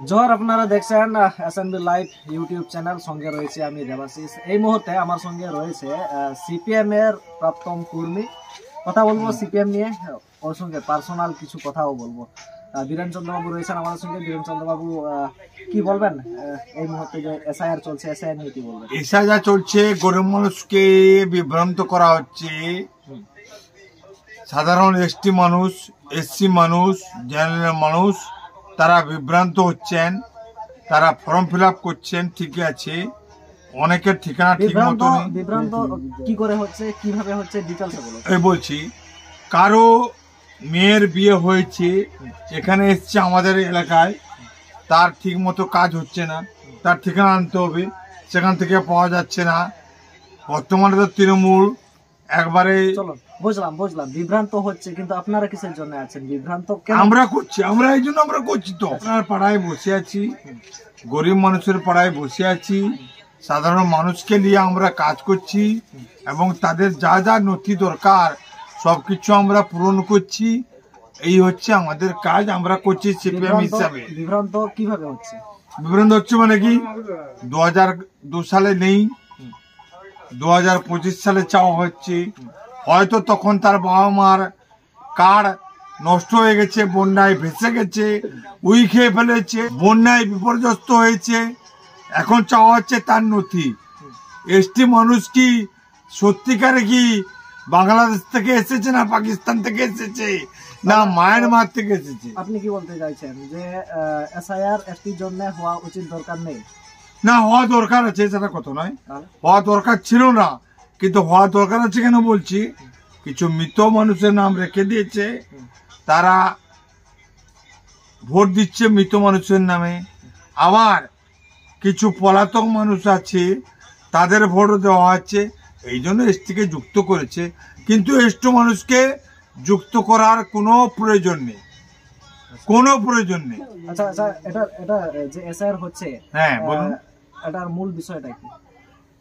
জোহার, আপনারা দেখছেন SNB live YouTube channel. সঙ্গে রয়েছে আমি দেবাশিস। এই মুহূর্তে আমার সঙ্গে রয়েছে সিপিএম এর প্রাক্তন কর্মী। কথা বলবো সিপিএম নিয়ে, ওর সঙ্গে পার্সোনাল কিছু কথাও বলবো। বীরেন চন্দ্র বাবু রয়েছেন আমার সঙ্গে। বীরেন চন্দ্র বাবু, কি বলবেন এই মুহূর্তে যে এসআইআর চলছে, এসআইআর নিয়ে কি বলবেন? এসআইআর চলছে, গরিব মানুষকে বিভ্রান্ত করা হচ্ছে। সাধারণ এসটি মানুষ, এসসি মানুষ, জেনারেল মানুষ তারা বিভ্রান্ত হচ্ছেন, তারা ফর্ম ফিল আপ করছেন, ঠিক আছে, অনেকের ঠিকানা ঠিক মতো নেই। বিভ্রান্ত কি করে হচ্ছে, কিভাবে হচ্ছে, ডিটেইলসে বলুন। এই বলছি, কারো মেয়ের বিয়ে হয়েছে, এখানে এসছে আমাদের এলাকায়, তার ঠিক মতো কাজ হচ্ছে না, তার ঠিকানা আনতে হবে, সেখান থেকে পাওয়া যাচ্ছে না। বর্তমানে তো তৃণমূল একবারে চলো বুঝলাম বিভ্রান্ত হচ্ছে, কিন্তু আপনারা কিসের জন্য আছেন বিভ্রান্ত? আমরা করছি, আমরা এই জন্য আমরা করছি। তো আপনার পাড়ায় বসে আছি, গরিব মানুষের পাড়ায় বসে আছি, সাধারণ মানুষকে নিয়ে আমরা কাজ করছি এবং তাদের যা যা নথি দরকার সবকিছু আমরা পূরণ করছি। এই হচ্ছে আমাদের কাজ, আমরা করছি সিপিএম হিসাবে। বিভ্রান্ত কিভাবে হচ্ছে? বিভ্রান্ত হচ্ছে মানে কি, 2002 সালে নেই, 2025 সালে চাওয়া হচ্ছে। হয়তো তখন তার বাবা মার কার্ড নষ্ট হয়ে গেছে, বন্যায় ভেসে গেছে, উই খেয়ে ফেলেছে, বন্যায় বিপর্যস্ত হয়েছে, এখন চাওয়া হচ্ছে তার নথি। এসটি মানুষ কি সত্যিকারে কি বাংলাদেশ থেকে এসেছে, না পাকিস্তান থেকে এসেছে, না মায়ানমার থেকে এসেছে? আপনি কি বলতে চাইছেন যে এসআইআর এসটির জন্য হওয়া উচিত, দরকার নেই? না, হওয়া দরকার আছে, সেটা কথা নয়, হওয়া দরকার ছিল না, কিন্তু হওয়া দরকার আছে কেন বলছি, কিছু মৃত মানুষের নাম রেখে দিয়েছে, তারা ভোট দিচ্ছে মৃত মানুষের নামে। আবার কিছু পলাতক মানুষ আছে, তাদের ভোটও দেওয়া হচ্ছে, এই জন্য এসটিকে যুক্ত করেছে। কিন্তু এসটি মানুষকে যুক্ত করার কোনো প্রয়োজন নেই, কোনো প্রয়োজন নেই। আচ্ছা, এটা যে এসআইআর হচ্ছে, হ্যাঁ বলুন, এটার মূল বিষয়টা কি?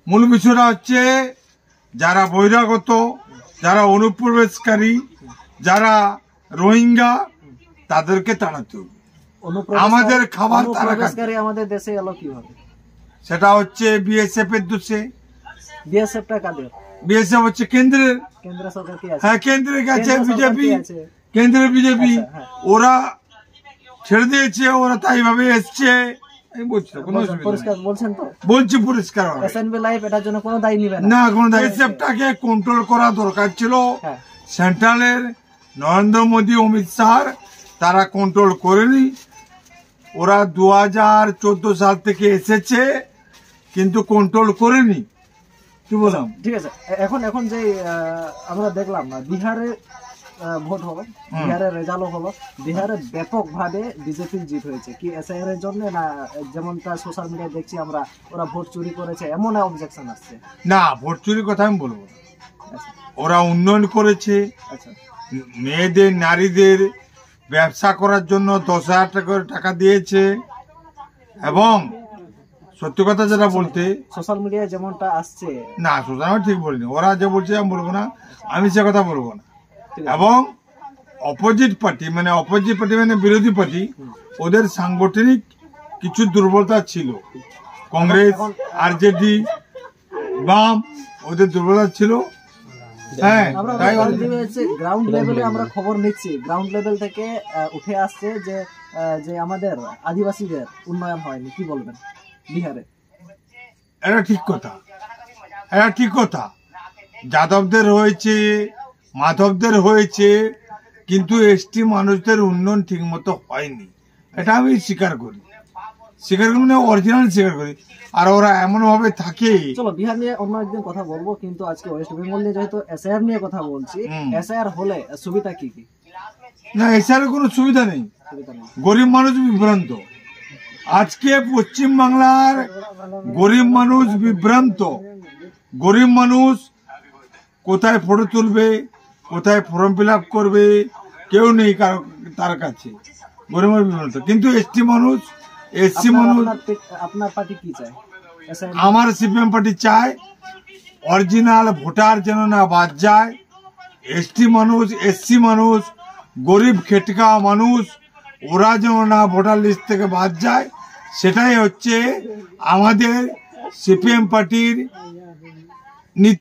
মূল বিষয়টা হচ্ছে যারা বহিরাগত, যারা অনুপ্রবেশকারী, যারা রোহিঙ্গা, তাদেরকে তাড়াতে হবে। আমাদের খাবার তারা খাচ্ছে। আমাদের দেশে এলো কিভাবে? সেটা হচ্ছে বিএসএফ এর দোষে। বিএসএফটা কাদের? বিএসএফ হচ্ছে কেন্দ্রের। কেন্দ্র সরকার কি আছে? হ্যাঁ, কেন্দ্রের কাছে বিজেপি, কেন্দ্রের বিজেপি, ওরা ছেড়ে দিয়েছে, ওরা তাই ভাবে এসছে। বলছি পরিষ্কার, এসএনবি লাইভ এটার জন্য কোনো দায়ী নেবে না, কোনো দায়ী। বিএসএফটাকে কন্ট্রোল করা দরকার ছিল সেন্ট্রালের নরেন্দ্র মোদী, অমিত শাহ, তারা কন্ট্রোল করেনি। ওরা 2014 সাল থেকে এসেছে, কিন্তু কন্ট্রোল করেনি। কি বললাম? ঠিক আছে, এখন যে আমরা দেখলাম না, বিহারে ভোট হলো, বিহারের রেজাল্ট হলো, বিহারে ব্যাপকভাবে বিজেপির জিত হয়েছে। কি এসআইআর এর জন্য, না যেমনটা সোশ্যাল মিডিয়ায় দেখছি আমরা, ওরা ভোট চুরি করেছে এমন অবজেকশন আসছে? না, ভোট চুরির কথা আমি বলবো না। ওরা উন্নয়ন করেছে। আচ্ছা, মেয়েদের, নারীদের ব্যবসা করার জন্য 10,000 টাকা দিয়েছে। এবং সত্যি কথা যেটা বলতে, সোশ্যাল মিডিয়ায় যেমনটা আসছে, না সোশ্যাল মিডিয়া ঠিক বলিনি, ওরা যে বলছে আমি বলবো না, আমি সে কথা বলবো না। এবং অপোজিট পার্টি মানে বিরোধী পার্টি, ওদের সাংগঠনিক কিছু দুর্বলতা ছিল। কংগ্রেস, আরজেডি, বাম, ওদের দুর্বলতা ছিল। হ্যাঁ, গ্রাউন্ড লেভেলে আমরা খবর নিচ্ছি, গ্রাউন্ড লেভেল থেকে উঠে আসছে যে আমাদের আদিবাসীদের উন্নয়ন হয়নি। কি বলবেন বিহারে? এটা ঠিক কথা, এটা ঠিক কথা। যাদবদের হয়েছে, মাধবদের হয়েছে, কিন্তু এসটি মানুষদের উন্নয়ন ঠিক মতো হয়নি। এটা আমি স্বীকার করি, মানে অরিজিনাল স্বীকার করি। আর ওরা এমন ভাবে থাকে। চলো বিহার নিয়ে অন্য একদিন কথা বলবো, কিন্তু আজকে ওয়েস্ট বেঙ্গল নিয়ে যেহেতু এসআইআর নিয়ে কথা বলছি, এসআইআর হলে সুবিধা কি কি? না, এসআইআর কোনো সুবিধা নেই, গরিব মানুষ বিভ্রান্ত। আজকে পশ্চিম বাংলার গরিব মানুষ বিভ্রান্ত। গরিব মানুষ কোথায় ফটো তুলবে, কোথায় ফর্ম ফিল আপ করবে, কেউ নেই তার কাছে, গরিব মানুষ বিভ্রান্ত। কিন্তু এসটি মানুষ, এসসি মানুষ, আপনার পার্টি কি চায়? আমার সিপিএম পার্টি চায় অরিজিনাল ভোটার যেন না বাদ যায়। এসটি মানুষ, এসসি মানুষ, গরিব খেটকা মানুষ, ওরা যেন না ভোটার লিস্ট থেকে বাদ যায়, সেটাই হচ্ছে আমাদের সিপিএম পার্টির